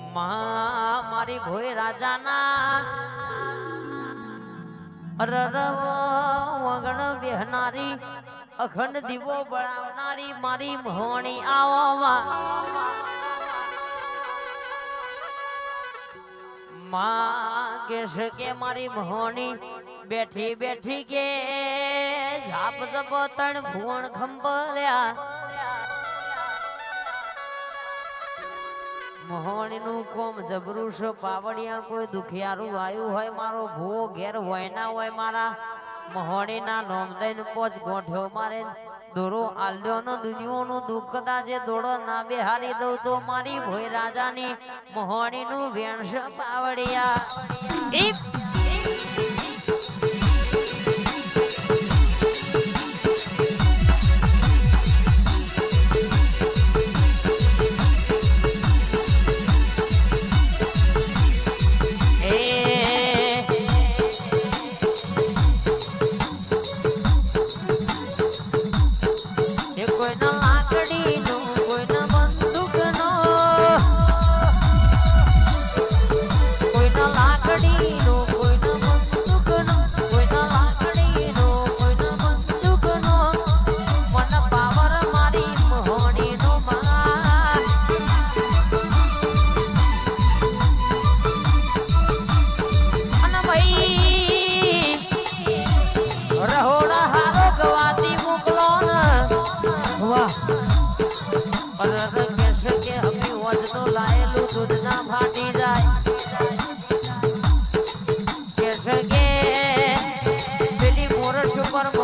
મારી ભોય રાજાના વગણ બેહનારી અખંડ દીવો બળાવનારી મારી મહોણી આવવા માં કેશ કે મારી મહોણી બેઠી બેઠી કે ઝાપ ઝપ તણ ભુવન ખંભલ્યા મહોણી નું કોમ જબરું છે પાવડિયા કોઈ દુખિયારું આવ્યું હોય મારો ભૂવો ઘેર હોય ના હોય મારા મહોણી ના નોમ દઈને પોચ ગોઠ્યો મારે દોરો આલ્યો નો દુનિયો નું દુઃખ જે દોડો ના બેહારી દઉં તો મારી ભોય રાજાની મહોણી નું વેણસ પાવડિયા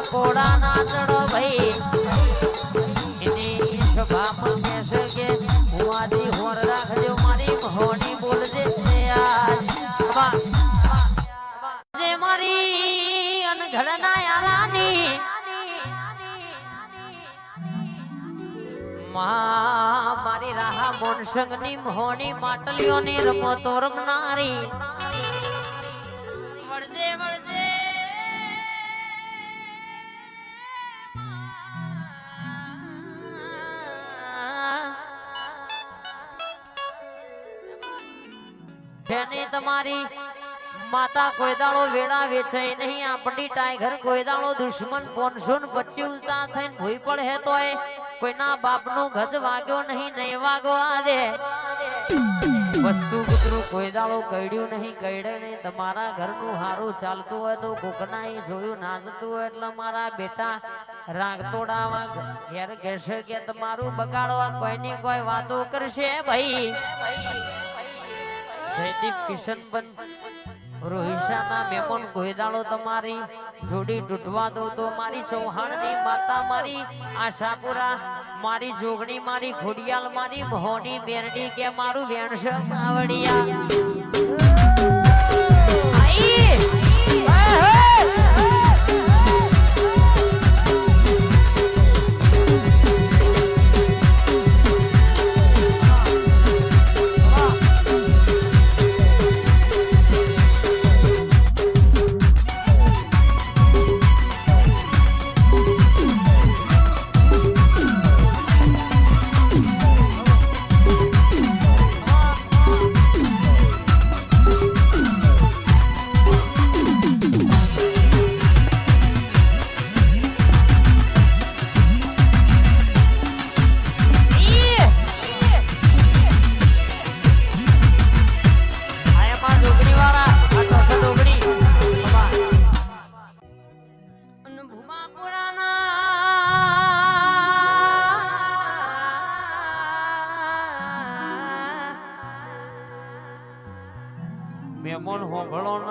કોડા ના ચડો ભાઈ એની સભામાં કહેશે કે હુવાજી હોર રાખજો મારી મહોણી બોલજે જે મારી અનઘડના યારાની મારી રાહા મોનસંગની મહોણી માટલીઓની રમતો રમનારી વળજે વળજે જેની તમારી માતા કોઈ દાડો વેડા વેચાઈ નહીં આપણી ટાઈગર કોઈ દાડો દુશ્મન 525 થઈને ભૂઈ પડે તોય કોઈના બાપનો ગજ વાગ્યો નહીં વાગો આદે વસ્તુ કૂતરું કોઈ દાડો કઈડ્યું નહીં કઈડે નહીં તમારા ઘરનું હારું ચાલતું હોય તો કોકના જોયું નાચતું હોય એટલે મારા બેટા રાગતોડાવા ઘેર કહેશે કે તમારું બગાડવા કોઈની કોઈ વાતો કરશે ભાઈ જયદીપ કિશનબન રોહિશાના મેમન કોઈ દાડો તમારી જોડી તૂટવા દો તો મારી ચૌહાણની માતા મારી આશાપુરા મારી જોગણી મારી ખોડિયાલ મારી મહોની બેરડી કે મારું વેણસ આવડિયા મેમન હોભળો ન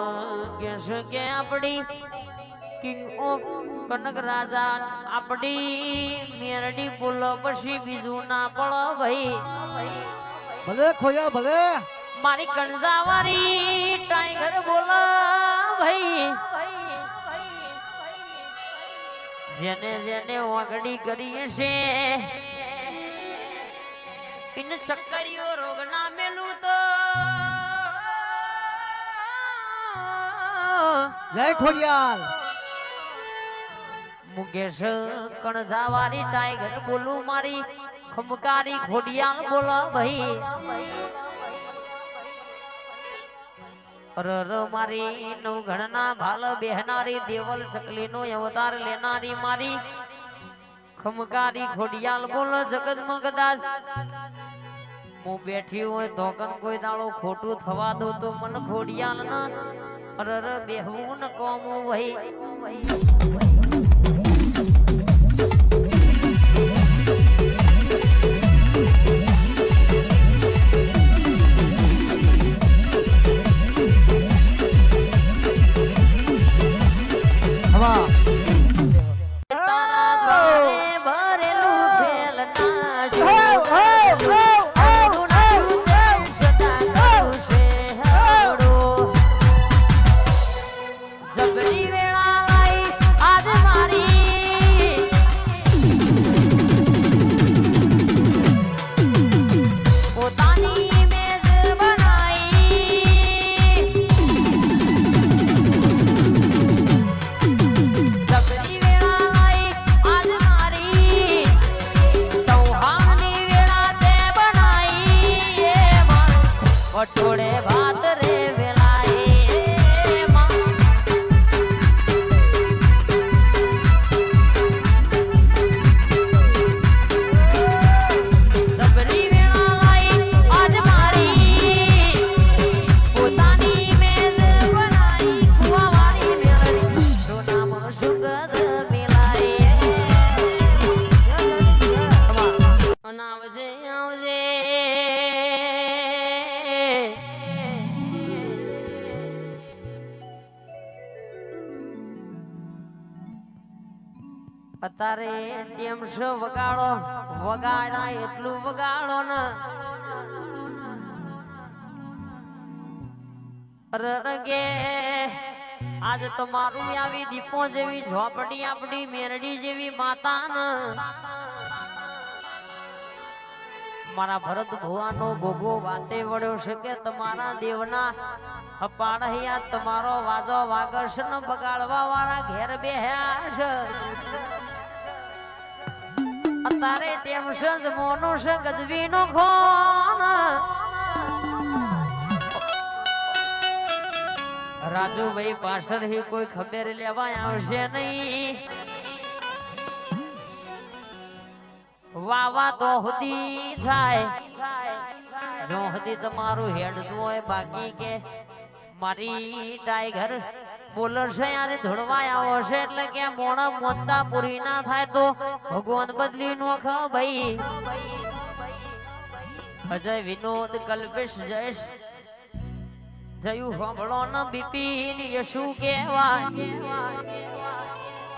કહેશે કે આપણી કિંગ ઓફ કનક રાજા આપણી મેરડી બોલો પછી બીજું ના પડો ભાઈ ભલે ખોયા ભલે મારી કંજાવારી ટાઈગર બોલો ભાઈ જેને જેને વાગડી કરી છે ઇન ચક્કરીઓ રોગ ના મેલું તો જય ખોડિયાલ મુકેશ કણજાવારી ટાઈગર બોલું મારી ખમકારી ખોડિયાલ બોલો ભાઈ રર મારી નવઘણના ભાલ બેહનારી દેવલ ચકલીનો અવતાર લેનારી મારી ખમકારી ખોડિયાલ બોલ જગતમાં કદાચ હું બેઠી હોય તો કન કોઈ દાડો ખોટું થવા દો તો મન ખોડિયાલ ના રર બેહવું ન કોમું વહી પટોળે ભાત રે વેલાએ સબરી વેળાએ આજ મારી પોતાની મેજ બનાઈ કુવાવાળી મેળવી તો નામ સુગદ મિલાય આવજે આવજે અત્યારે ટેમ સો વગાડો વગાડા એટલું વગાડો ને રગે આજ તમારું આવી દીપો જેવી ઝોપડી આપણી મેરડી જેવી માતા ને મારા ભરત ભુવાનો ગોગો વાતે વળ્યો છે કે તમારા દેવના અપાડહિયા તમારો વાજો વાગશ ને બગાડવા વાળા ઘેર બેહ્યા છે અત્યારે ટેમ છે જમોનો છે ગજવીનો ખોન રાજુભાઈ પાછળ કોઈ ખબર લેવા આવશે નહીં વાવા તો હુદી થાય જો હુદી તમારું હેડતું હોય બાકી કે મારી ટાઈગર બોલર છે યાર ધોળવા આવો છે એટલે કે મોણા મોતા પૂરી ના થાય તો ભગવાન બદલી નો ખ ભાઈ અજય વિનોદ કલ્પેશ જયેશ જયું સાંભળો ન બિપિન યશુ કેવાય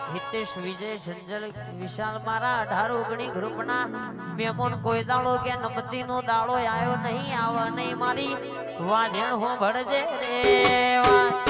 હિતેશ વિજય સંજલ વિશાલ મારા 18 ઓગણી ગ્રુપના મેમોન કોઈ દાડો કે નમતી નો દાડો આવ્યો નહીં આવા નહીં મારી વાજણ હો ભળજે રે વા